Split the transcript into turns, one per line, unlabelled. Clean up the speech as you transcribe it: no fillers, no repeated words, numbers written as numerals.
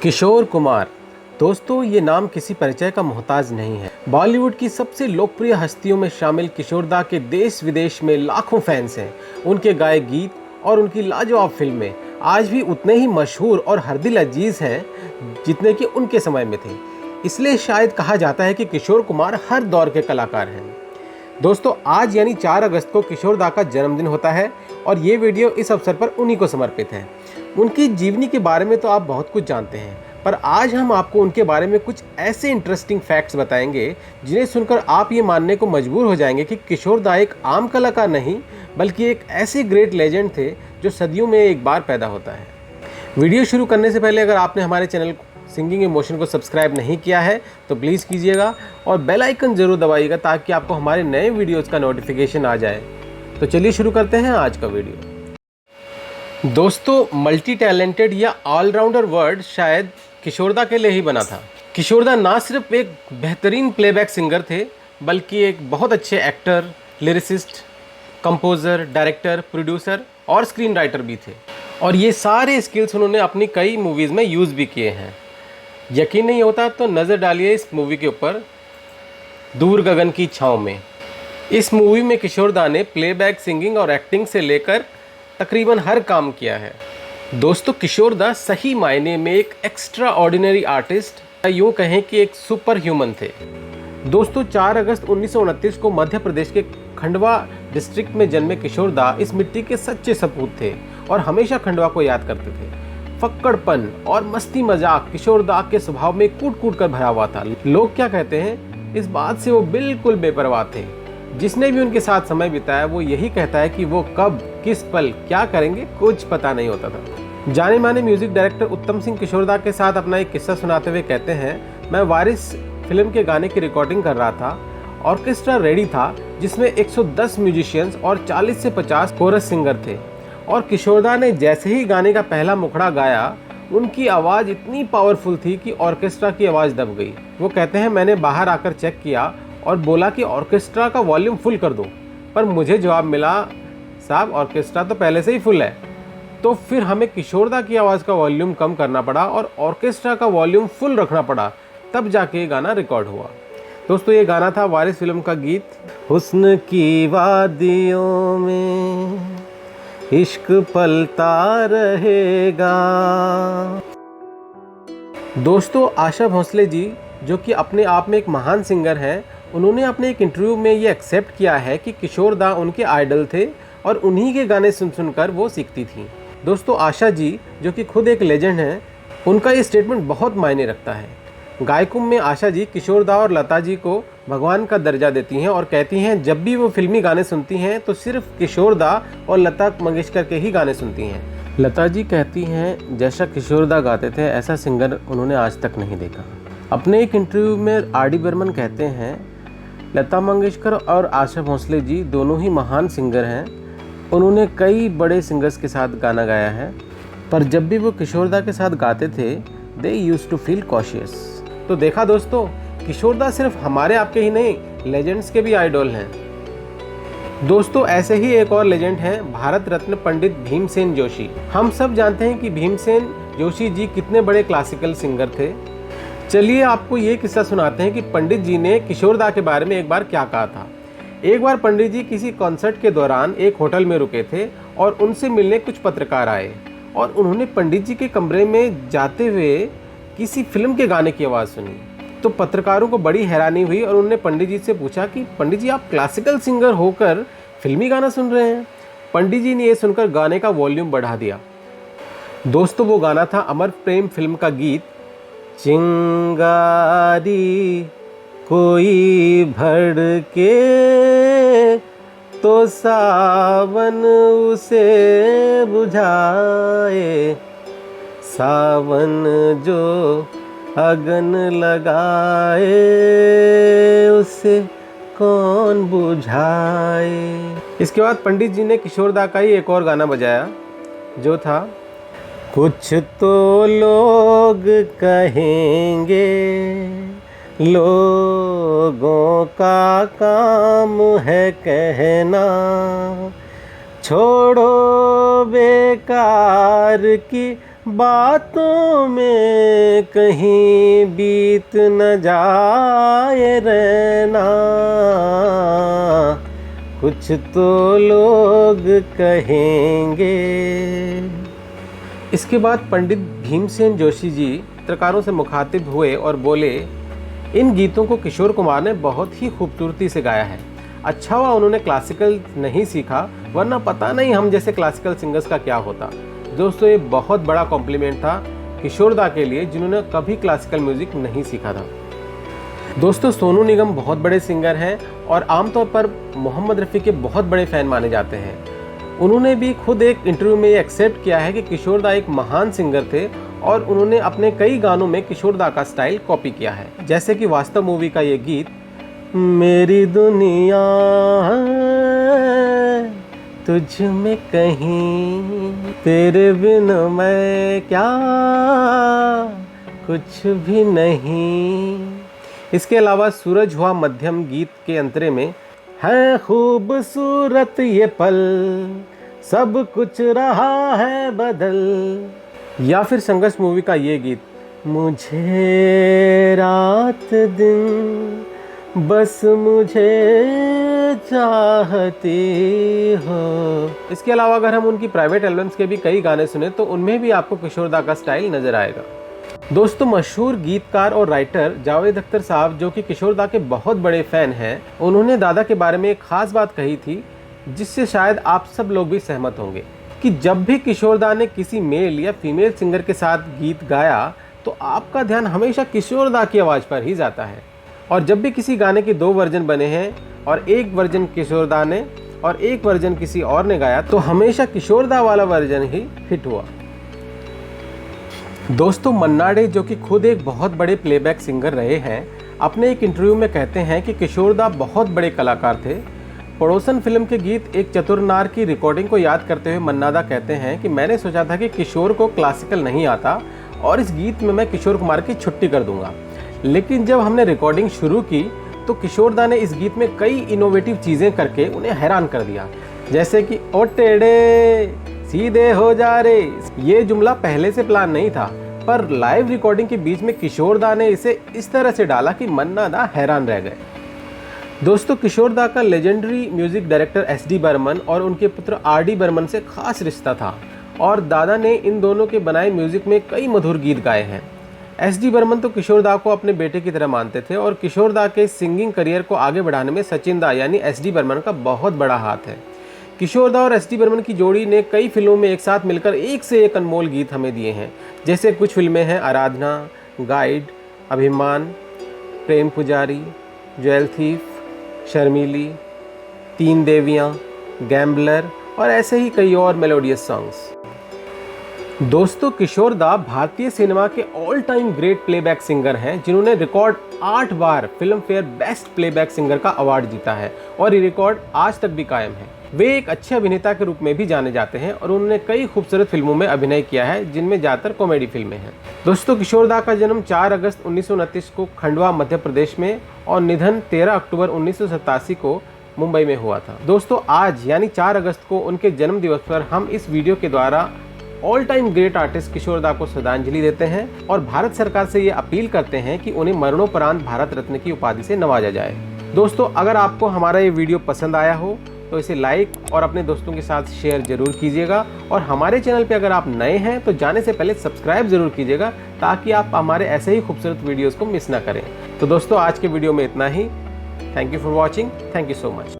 किशोर कुमार। दोस्तों, ये नाम किसी परिचय का मोहताज नहीं है। बॉलीवुड की सबसे लोकप्रिय हस्तियों में शामिल किशोर दा के देश विदेश में लाखों फैंस हैं। उनके गाए गीत और उनकी लाजवाब फिल्में आज भी उतने ही मशहूर और हर दिल अजीज हैं जितने कि उनके समय में थे। इसलिए शायद कहा जाता है कि किशोर कुमार हर दौर के कलाकार हैं। दोस्तों, आज यानी 4 अगस्त को किशोर दा का जन्मदिन होता है और ये वीडियो इस अवसर पर उन्हीं को समर्पित है। उनकी जीवनी के बारे में तो आप बहुत कुछ जानते हैं, पर आज हम आपको उनके बारे में कुछ ऐसे इंटरेस्टिंग फैक्ट्स बताएंगे जिन्हें सुनकर आप ये मानने को मजबूर हो जाएंगे कि किशोर दा एक आम कलाकार नहीं बल्कि एक ऐसे ग्रेट लेजेंड थे जो सदियों में एक बार पैदा होता है। वीडियो शुरू करने से पहले अगर आपने हमारे चैनल सिंगिंग इमोशन को सब्सक्राइब नहीं किया है तो प्लीज़ कीजिएगा और बेल आइकन ज़रूर दबाइएगा ताकि आपको हमारे नए वीडियोज़ का नोटिफिकेशन आ जाए। तो चलिए शुरू करते हैं आज का वीडियो। दोस्तों, मल्टी टैलेंटेड या ऑलराउंडर वर्ड शायद किशोर दा के लिए ही बना था। किशोर दा ना सिर्फ एक बेहतरीन प्लेबैक सिंगर थे बल्कि एक बहुत अच्छे actor, lyricist, composer, director, producer और स्क्रीन राइटर भी थे। और ये सारे स्किल्स उन्होंने अपनी कई मूवीज़ में यूज़ भी किए हैं। यकीन नहीं होता तो नज़र डालिए इस मूवी के ऊपर, दूर गगन की छाँव में। इस मूवी में किशोर दा ने प्लेबैक सिंगिंग और एक्टिंग से लेकर तकरीबन हर काम किया है। दोस्तों, किशोर दा सही मायने में एक एक्स्ट्रा ऑर्डिनरी आर्टिस्ट, यूँ कहें कि एक सुपर ह्यूमन थे। दोस्तों, 4 अगस्त 1929 को मध्य प्रदेश के खंडवा डिस्ट्रिक्ट में जन्मे किशोर दा इस मिट्टी के सच्चे सपूत थे और हमेशा खंडवा को याद करते थे। फक्कड़पन और मस्ती मजाक किशोर दा के स्वभाव में कूट कूट कर भरा हुआ था। लोग क्या कहते हैं, इस बात से वो बिल्कुल बेपरवाह थे। जिसने भी उनके साथ समय बिताया वो यही कहता है कि वो कब किस पल क्या करेंगे कुछ पता नहीं होता था। जाने माने म्यूजिक डायरेक्टर उत्तम सिंह किशोर दा के साथ अपना एक किस्सा सुनाते हुए कहते हैं, मैं वारिस फिल्म के गाने की रिकॉर्डिंग कर रहा था। ऑर्केस्ट्रा रेडी था जिसमें 110 म्यूजिशियंस और 40 से 50 कोरस सिंगर थे और किशोर दा ने जैसे ही गाने का पहला मुखड़ा गाया उनकी आवाज़ इतनी पावरफुल थी कि ऑर्केस्ट्रा की आवाज़ दब गई। वो कहते हैं, मैंने बाहर आकर चेक किया और बोला कि ऑर्केस्ट्रा का वॉल्यूम फुल कर दो, पर मुझे जवाब मिला, साहब ऑर्केस्ट्रा तो पहले से ही फुल है। तो फिर हमें किशोर दा की आवाज़ का वॉल्यूम कम करना पड़ा और ऑर्केस्ट्रा का वॉल्यूम फुल रखना पड़ा, तब जाके ये गाना रिकॉर्ड हुआ। दोस्तों, ये गाना था वारिस फिल्म का गीत, हुस्न की वादियों में इश्क पलता रहेगा। दोस्तों, आशा भोसले जी जो कि अपने आप में एक महान सिंगर हैं, उन्होंने अपने एक इंटरव्यू में ये एक्सेप्ट किया है कि किशोर दा उनके आइडल थे और उन्हीं के गाने सुन सुनकर वो सीखती थीं। दोस्तों, आशा जी जो कि खुद एक लेजेंड हैं, उनका ये स्टेटमेंट बहुत मायने रखता है। गायकों में आशा जी किशोर दा और लता जी को भगवान का दर्जा देती हैं और कहती हैं जब भी वो फिल्मी गाने सुनती हैं तो सिर्फ किशोर दा और लता मंगेशकर के ही गाने सुनती हैं। लता जी कहती हैं जैसा किशोर दा गाते थे ऐसा सिंगर उन्होंने आज तक नहीं देखा। अपने एक इंटरव्यू में आर.डी. बर्मन कहते हैं, लता मंगेशकर और आशा भोसले जी दोनों ही महान सिंगर हैं। उन्होंने कई बड़े सिंगर्स के साथ गाना गाया है, पर जब भी वो किशोर दा के साथ गाते थे they used to feel cautious. तो देखा दोस्तों, किशोर दा सिर्फ हमारे आपके ही नहीं, लेजेंड्स के भी आइडल हैं। दोस्तों, ऐसे ही एक और लेजेंड हैं भारत रत्न पंडित भीमसेन जोशी। हम सब जानते हैं कि भीमसेन जोशी जी कितने बड़े क्लासिकल सिंगर थे। चलिए आपको ये किस्सा सुनाते हैं कि पंडित जी ने किशोर दा के बारे में एक बार क्या कहा था। एक बार पंडित जी किसी कॉन्सर्ट के दौरान एक होटल में रुके थे और उनसे मिलने कुछ पत्रकार आए और उन्होंने पंडित जी के कमरे में जाते हुए किसी फिल्म के गाने की आवाज़ सुनी। तो पत्रकारों को बड़ी हैरानी हुई और उन्होंने पंडित जी से पूछा कि पंडित जी, आप क्लासिकल सिंगर होकर फिल्मी गाना सुन रहे हैं। पंडित जी ने यह सुनकर गाने का वॉल्यूम बढ़ा दिया। दोस्तों, वो गाना था अमर प्रेम फिल्म का गीत, चिंगारी कोई भड़के तो सावन उसे बुझाए, सावन जो अगन लगाए उसे कौन बुझाए। इसके बाद पंडित जी ने किशोर दा का ही एक और गाना बजाया जो था, कुछ तो लोग कहेंगे लोगों का काम है कहना, छोड़ो बेकार की बातों में कहीं बीत न जाए रहना, कुछ तो लोग कहेंगे। इसके बाद पंडित भीमसेन जोशी जी पत्रकारों से मुखातिब हुए और बोले, इन गीतों को किशोर कुमार ने बहुत ही खूबसूरती से गाया है। अच्छा हुआ उन्होंने क्लासिकल नहीं सीखा, वरना पता नहीं हम जैसे क्लासिकल सिंगर्स का क्या होता। दोस्तों, ये बहुत बड़ा कॉम्प्लीमेंट था किशोर दा के लिए, जिन्होंने कभी क्लासिकल म्यूजिक नहीं सीखा था। दोस्तों, सोनू निगम बहुत बड़े सिंगर हैं और आमतौर पर मोहम्मद रफ़ी के बहुत बड़े फ़ैन माने जाते हैं। उन्होंने भी खुद एक इंटरव्यू में ये एक्सेप्ट किया है कि किशोर दा एक महान सिंगर थे और उन्होंने अपने कई गानों में किशोर दा का स्टाइल कॉपी किया है। जैसे कि वास्तव मूवी का ये गीत, मेरी दुनिया तुझ में कहीं, तेरे बिन मैं क्या कुछ भी नहीं। इसके अलावा सूरज हुआ मध्यम गीत के अंतरे में, है खूबसूरत ये पल, सब कुछ रहा है बदल। या फिर संघर्ष मूवी का ये गीत, मुझे रात दिन बस मुझे चाहती हो। इसके अलावा अगर हम उनकी प्राइवेट एल्बम्स के भी कई गाने सुने तो उनमें भी आपको किशोर दा का स्टाइल नजर आएगा। दोस्तों, मशहूर गीतकार और राइटर जावेद अख्तर साहब, जो कि किशोर दा के बहुत बड़े फैन हैं, उन्होंने दादा के बारे में एक खास बात कही थी जिससे शायद आप सब लोग भी सहमत होंगे कि जब भी किशोर दा ने किसी मेल या फीमेल सिंगर के साथ गीत गाया तो आपका ध्यान हमेशा किशोर दा की आवाज़ पर ही जाता है। और जब भी किसी गाने के 2 वर्जन बने हैं और एक वर्जन किशोर दा ने और एक वर्जन किसी और ने गाया तो हमेशा किशोर दा वाला वर्जन ही हिट हुआ। दोस्तों, मन्ना डे, जो कि खुद एक बहुत बड़े प्लेबैक सिंगर रहे हैं, अपने एक इंटरव्यू में कहते हैं कि किशोर दा बहुत बड़े कलाकार थे। पड़ोसन फिल्म के गीत एक चतुर नार की रिकॉर्डिंग को याद करते हुए मन्ना दा कहते हैं कि मैंने सोचा था कि किशोर को क्लासिकल नहीं आता और इस गीत में मैं किशोर कुमार की छुट्टी कर दूंगा, लेकिन जब हमने रिकॉर्डिंग शुरू की तो किशोर दा ने इस गीत में कई इनोवेटिव चीज़ें करके उन्हें हैरान कर दिया, जैसे कि ओ टेढ़े सीधे हो जा रे। ये जुमला पहले से प्लान नहीं था, पर लाइव रिकॉर्डिंग के बीच में किशोर दा ने इसे इस तरह से डाला कि मन्ना दा हैरान रह गए। दोस्तों, किशोर दा का legendary music director SD Burman और उनके पुत्र RD बर्मन से खास रिश्ता था और दादा ने इन दोनों के बनाए म्यूजिक में कई मधुर गीत गाए हैं। SD बर्मन तो किशोर दा को अपने बेटे की तरह मानते थे और किशोर दा के सिंगिंग करियर को आगे बढ़ाने में सचिन दा यानी SD बर्मन का बहुत बड़ा हाथ है। किशोर दा और SD बर्मन की जोड़ी ने कई फिल्मों में एक साथ मिलकर एक से एक अनमोल गीत हमें दिए हैं, जैसे कुछ फिल्में हैं आराधना, गाइड, अभिमान, प्रेम पुजारी, ज्वेल थीफ, शर्मीली, 3 देवियाँ, गैम्बलर और ऐसे ही कई और मेलोडियस सॉन्ग्स। दोस्तों, किशोर दा भारतीय सिनेमा के all time great playback singer हैं, जिन्होंने रिकॉर्ड 8 बार Filmfare best playback singer का अवार्ड जीता है और ये रिकॉर्ड आज तक भी कायम है। वे एक अच्छे अभिनेता के रूप में भी जाने जाते हैं और उन्होंने कई खूबसूरत फिल्मों में अभिनय किया है, जिनमें ज़्यादातर कॉमेडी फिल्में हैं। दोस्तों, किशोर दा का जन्म 4 अगस्त 1929 को खंडवा मध्य प्रदेश में और निधन 13 अक्टूबर 1987 को मुंबई में हुआ था। दोस्तों, आज यानी 4 अगस्त को उनके जन्म दिवस पर हम इस वीडियो के द्वारा ऑल टाइम ग्रेट आर्टिस्ट किशोर दा को श्रद्धांजलि देते हैं और भारत सरकार से ये अपील करते हैं कि उन्हें मरणोपरांत भारत रत्न की उपाधि से नवाजा जाए। दोस्तों, अगर आपको हमारा ये वीडियो पसंद आया हो तो इसे लाइक और अपने दोस्तों के साथ शेयर जरूर कीजिएगा और हमारे चैनल पे अगर आप नए हैं तो जाने से पहले सब्सक्राइब जरूर कीजिएगा ताकि आप हमारे ऐसे ही खूबसूरत वीडियोस को मिस ना करें। तो दोस्तों, आज के वीडियो में इतना ही। Thank you for watching. Thank you so much.